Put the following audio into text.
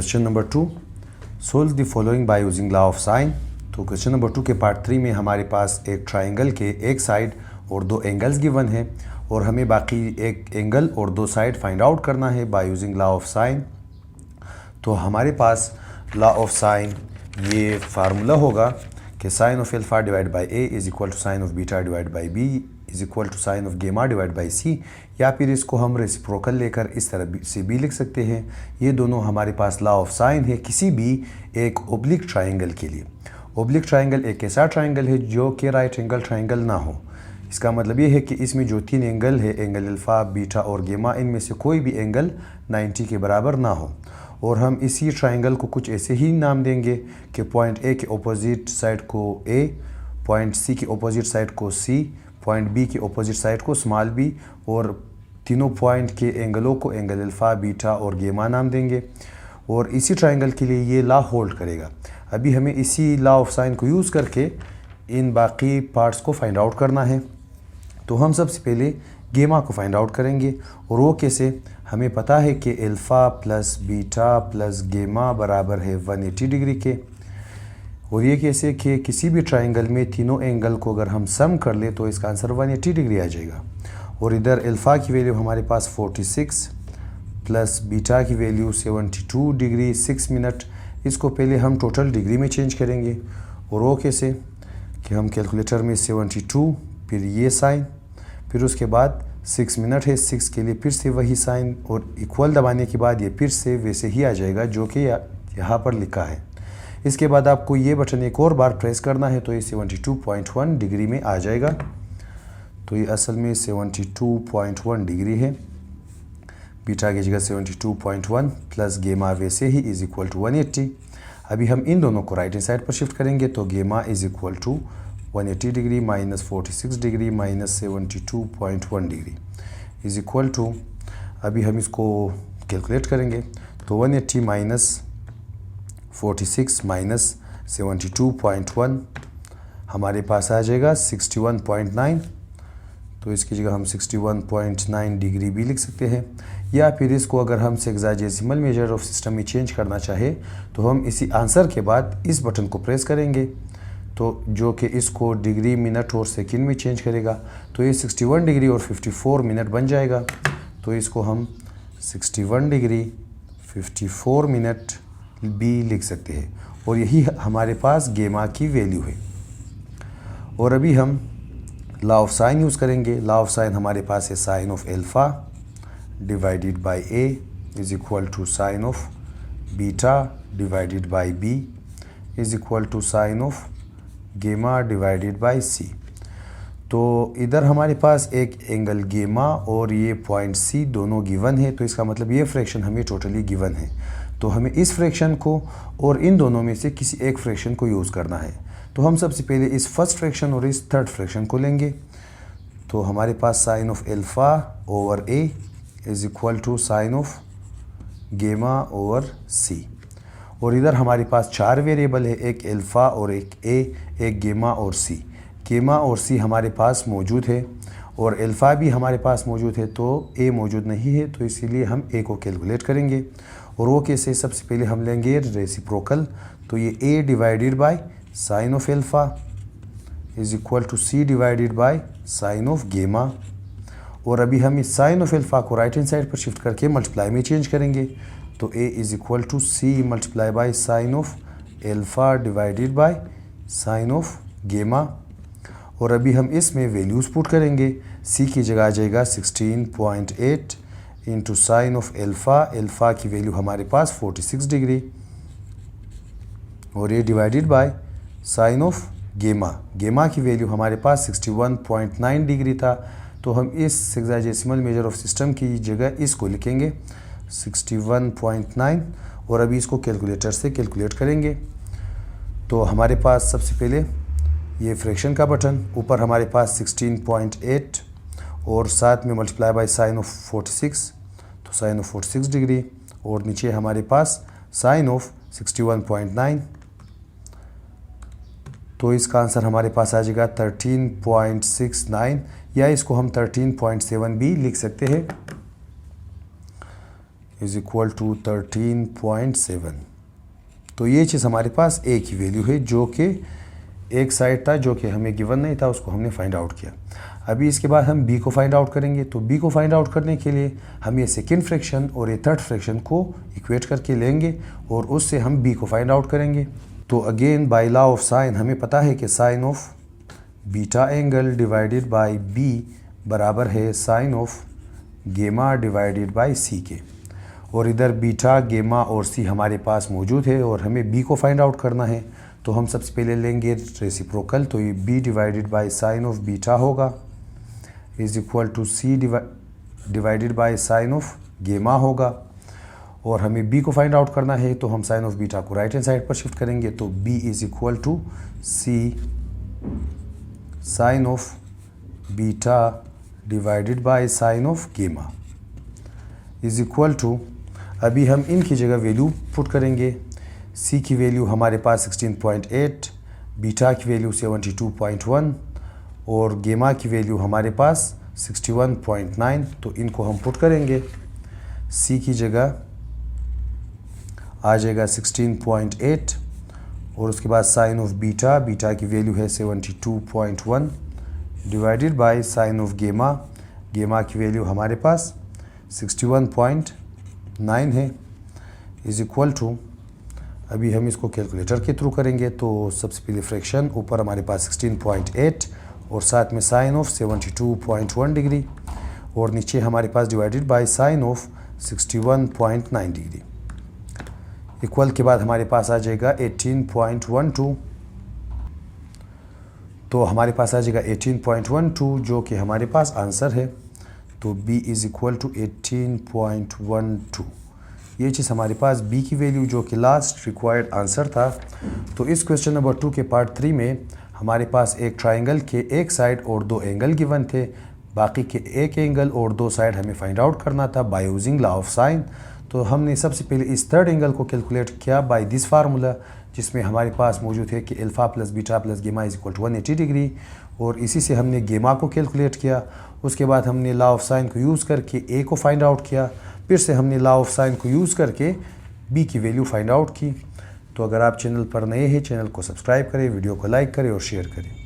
Question number 2, solve the following bye using law of sine. तो question number 2 के part 3 में हमारे पास एक ट्राइंगल के एक साइड और दो एंगल्स गिवन है और हमें बाकी एक एंगल और दो साइड फाइंड आउट करना है by using law of sine. तो हमारे पास लॉ ऑफ साइन ये फार्मूला होगा कि sine of alpha divide by a is equal to sine of beta divide by b is equal to sine of gamma divide by c, या फिर इसको हम रेसिप्रोकल लेकर इस तरह से भी लिख सकते हैं। ये दोनों हमारे पास लॉ ऑफ साइन है किसी भी एक ओब्लिक ट्राइंगल के लिए। ओब्लिक ट्राइंगल एक ऐसा ट्राइंगल है जो कि राइट एंगल ट्राइंगल ना हो। इसका मतलब ये है कि इसमें जो तीन एंगल है, एंगल अल्फा, बीटा और गेमा, इनमें से कोई भी एंगल 90 के बराबर ना हो। और हम इसी ट्राइंगल को कुछ ऐसे ही नाम देंगे कि पॉइंट ए के अपोजिट साइड को ए, पॉइंट सी के अपोजिट साइड को सी, पॉइंट बी के अपोजिट साइड को स्मॉल बी, और तीनों पॉइंट के एंगलों को एंगल अल्फा, बीटा और गेमा नाम देंगे। और इसी ट्राइंगल के लिए ये लॉ होल्ड करेगा। अभी हमें इसी लॉ ऑफ साइन को यूज़ करके इन बाकी पार्ट्स को फाइंड आउट करना है। तो हम सबसे पहले गेमा को फाइंड आउट करेंगे, और वो कैसे? हमें पता है कि अल्फ़ा प्लस बीटा प्लस गेमा बराबर है 180 डिग्री के। और ये कैसे कि किसी भी ट्राइंगल में तीनों एंगल को अगर हम सम कर ले तो इसका आंसर 180 डिग्री आ जाएगा। और इधर अल्फ़ा की वैल्यू हमारे पास 46 प्लस बीटा की वैल्यू 72 डिग्री 6 मिनट। इसको पहले हम टोटल डिग्री में चेंज करेंगे। और वो कैसे कि हम कैलकुलेटर में 72, फिर ये साइन, फिर उसके बाद 6 मिनट है, 6 के लिए फिर से वही साइन, और इक्वल दबाने के बाद ये फिर से वैसे ही आ जाएगा जो कि यहाँ पर लिखा है। इसके बाद आपको ये बटन एक और बार प्रेस करना है तो ये 72.1 डिग्री में आ जाएगा। तो ये असल में 72.1 डिग्री है। बीटा की जगह 72.1 प्लस गेमा वैसे ही इज इक्वल टू 180। अभी हम इन दोनों को राइट हैंड साइड पर शिफ्ट करेंगे तो gamma is equal to 180 degree minus 46 degree minus 72.1 degree is equal to, अभी हम इसको कैलकुलेट करेंगे तो 180 माइनस 46 माइनस 72.1 हमारे पास आ जाएगा 61.9। तो इसकी जगह हम 61.9 डिग्री भी लिख सकते हैं, या फिर इसको अगर हम सेक्साडेसिमल मेजर ऑफ सिस्टम में चेंज करना चाहे तो हम इसी आंसर के बाद इस बटन को प्रेस करेंगे तो जो कि इसको डिग्री, मिनट और सेकंड में चेंज करेगा। तो ये 61 डिग्री और 54 मिनट बन जाएगा। तो इसको हम 61 डिग्री 54 मिनट भी लिख सकते हैं, और यही हमारे पास गेमा की वैल्यू है। और अभी हम लॉ ऑफ साइन यूज़ करेंगे। लॉ ऑफ साइन हमारे पास है sine of alpha divided by a is equal to sine of beta divided by b is equal to sine of gamma divided by c. तो इधर हमारे पास एक angle गेमा और ये पॉइंट सी दोनों गिवन है, तो इसका मतलब ये फ्रैक्शन हमें टोटली गिवन है। तो हमें इस फ्रैक्शन को और इन दोनों में से किसी एक फ्रैक्शन को यूज़ करना है। तो हम सबसे पहले इस फर्स्ट फ्रैक्शन और इस थर्ड फ्रैक्शन को लेंगे। तो हमारे पास sine of alpha over A is equal to sine of gamma over C. और इधर हमारे पास चार वेरिएबल है, एक एल्फ़ा और एक ए, एक गेमा और सी। गेमा और सी हमारे पास मौजूद है और एल्फ़ा भी हमारे पास मौजूद है, तो ए मौजूद नहीं है, तो इसीलिए हम ए को कैलकुलेट करेंगे। और वो कैसे? सबसे पहले हम लेंगे रेसिप्रोकल। तो ये A divided by sine of alpha is equal to C divided by sine of gamma. और अभी हम इस साइन ऑफ एल्फ़ा को राइट हैंड साइड पर शिफ्ट करके मल्टीप्लाई में चेंज करेंगे। तो a is equal to C multiply by sine of alpha divided by sine of gamma. और अभी हम इसमें वैल्यूज़ पुट करेंगे। c की जगह आ जाएगा 16.8 into sine of alpha. Alpha की वैल्यू हमारे पास 46 डिग्री, और ये डिवाइडेड बाय साइन ऑफ गेमा। गेमा की वैल्यू हमारे पास 61.9 डिग्री था, तो हम इस सेक्साडेसिमल मेजर ऑफ सिस्टम की जगह इसको लिखेंगे 61.9, और अभी इसको कैलकुलेटर से कैलकुलेट करेंगे। तो हमारे पास सबसे पहले ये फ्रैक्शन का बटन, ऊपर हमारे पास 16.8 और साथ में मल्टीप्लाई बाय साइन ऑफ 46, तो साइन ऑफ 46 डिग्री, और नीचे हमारे पास साइन ऑफ 61.9। तो इसका आंसर हमारे पास आ जाएगा 13.69, या इसको हम 13.7 भी लिख सकते हैं। Is equal to 13.7। तो ये चीज़ हमारे पास ए की वैल्यू है, जो कि एक साइड था जो कि हमें गिवन नहीं था, उसको हमने फाइंड आउट किया। अभी इसके बाद हम बी को फाइंड आउट करेंगे। तो बी को फाइंड आउट करने के लिए हम ये सेकेंड फ्रैक्शन और ये थर्ड फ्रैक्शन को इक्वेट करके लेंगे और उससे हम बी को फाइंड आउट करेंगे। तो again by law of sine हमें पता है कि sine of beta angle divided by b बराबर है sine of gamma divided by c के। और इधर बीटा, गेमा और सी हमारे पास मौजूद है और हमें बी को फाइंड आउट करना है। तो हम सबसे पहले लेंगे रेसिप्रोकल। तो ये B divided by sine of beta होगा is equal to C divided by sine of gamma होगा। और हमें बी को फाइंड आउट करना है, तो हम साइन ऑफ बीटा को राइट हैंड साइड पर शिफ्ट करेंगे। तो b is equal to c sine of beta divided by sine of gamma is equal to, अभी हम इनकी जगह वैल्यू पुट करेंगे। सी की वैल्यू हमारे पास 16.8, बीटा की वैल्यू 72.1 और गेमा की वैल्यू हमारे पास 61.9। तो इनको हम पुट करेंगे। सी की जगह आ जाएगा 16.8 और उसके बाद साइन ऑफ बीटा, बीटा की वैल्यू है 72.1 डिवाइडेड बाय साइन ऑफ गेमा, गेमा की वैल्यू हमारे पास 61.9 है इज़ इक्वल टू, अभी हम इसको कैलकुलेटर के थ्रू करेंगे। तो सबसे पहले फ्रैक्शन ऊपर हमारे पास 16.8 और साथ में साइन ऑफ 72.1 डिग्री और नीचे हमारे पास divided by sine of 61.9 degree. Equal के बाद हमारे पास आ जाएगा 18.12। तो हमारे पास आ जाएगा 18.12 जो कि हमारे पास आंसर है। तो b इज़ इक्वल टू 18.12। ये चीज़ हमारे पास b की वैल्यू जो कि लास्ट रिक्वायर्ड आंसर था। तो इस क्वेश्चन नंबर 2 के पार्ट 3 में हमारे पास एक ट्रायंगल के एक साइड और दो एंगल गिवन थे, बाकी के एक एंगल और दो साइड हमें फाइंड आउट करना था bye using law of sine. तो हमने सबसे पहले इस थर्ड एंगल को कैलकुलेट किया बाय दिस फार्मूला, जिसमें हमारे पास मौजूद है कि अल्फ़ा प्लस बीटा प्लस गेमा इज इक्वल टू 180 डिग्री, और इसी से हमने गेमा को कैलकुलेट किया। उसके बाद हमने लॉ ऑफ साइन को यूज़ करके ए को फाइंड आउट किया, फिर से हमने लॉ ऑफ साइन को यूज़ करके बी की वैल्यू फाइंड आउट की। तो अगर आप चैनल पर नए हैं, चैनल को सब्सक्राइब करें, वीडियो को लाइक करें और शेयर करें।